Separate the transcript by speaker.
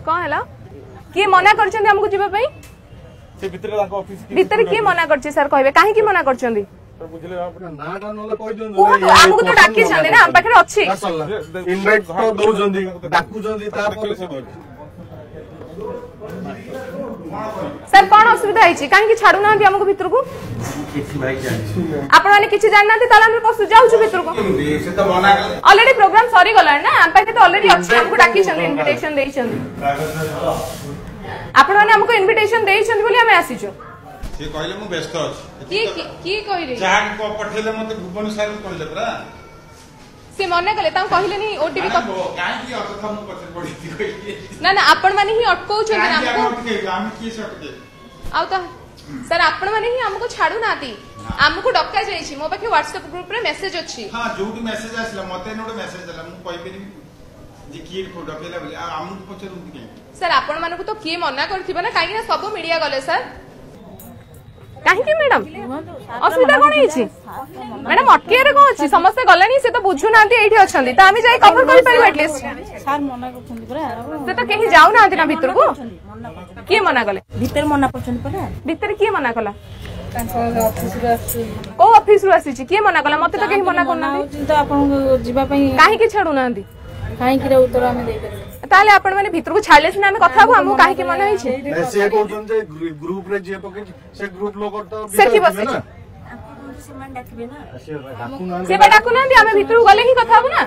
Speaker 1: कौन है किए मना कर हमको जीवा भितर किए मना कर सर कहे कहीं मना कर आमको तो डाकी ना आम पाखे अच्छी सर कौन असुविधा है कहीं छाड़ू ना आमको भितर को आपण मैंने किसी जान ना पशु जाऊँ भितर को ऑलरेडी प्रोग्राम सरी गला ना आम पाखे तो ऑलरेडी अच्छी हमको डाकी इनविटेशन आपण मैंने हमको इनविटेशन देइछन बोली हमें आसीजो
Speaker 2: से कहले मु व्यस्त अछि
Speaker 1: की कहले
Speaker 2: जान को पठेले मते भुवनेश्वर में कहले परा
Speaker 1: से मने कहले ता कहले नी ओटीपी का
Speaker 2: काहे की अकथा मु पछे पड़ी कहले
Speaker 1: ना ना आपण माने ही अटकौ छ हमको
Speaker 2: हम की सटके
Speaker 1: आउ तो सर आपण माने ही हमको छाडू नाती हमको डक्का जाईछि मो पाखे व्हाट्सएप ग्रुप रे मेसेज अछि हां
Speaker 2: जोटी मेसेज आसला मते नोड मेसेज दला मु कहि पेरी जे की डकेला बोली हमको पछरुंती के
Speaker 1: सर आपण मानकु तो किए मना करथिबा ना काहे ना सब मीडिया गले सर काहे की मैडम असुविधा कोन हिची मैडम अटके रे कोन अछि समस्त गलेनी से तो बुझु नांती एठी अछंती त आमी जाई कवर करि परिबा एटलीस्ट
Speaker 3: सर मना करछंती परा
Speaker 1: से तो केही जाउ नांती ना भीतर को किए मना गले
Speaker 3: भीतर मना करछंती परा
Speaker 1: भीतर किए मना कला
Speaker 3: ऑफिस रे आसी
Speaker 1: ओ ऑफिस रो आसी किए मना कला मते तो केही मना करना
Speaker 3: तो आपन जीवा पई
Speaker 1: काहे की छाडू नांती
Speaker 3: काहे की रे उत्तर हमें दे दे
Speaker 1: ताले आपण माने भीतर को छाडले सिना हमें कथा को हमहु काहे के मना हिचे
Speaker 4: से कोन जे ग्रुप रे जे पके से ग्रुप लोग तो
Speaker 1: सेठी बसे
Speaker 4: ना
Speaker 3: सीमा डाकबे ना
Speaker 1: से डाकू ना हमें भीतर को गले ही कथा हो ना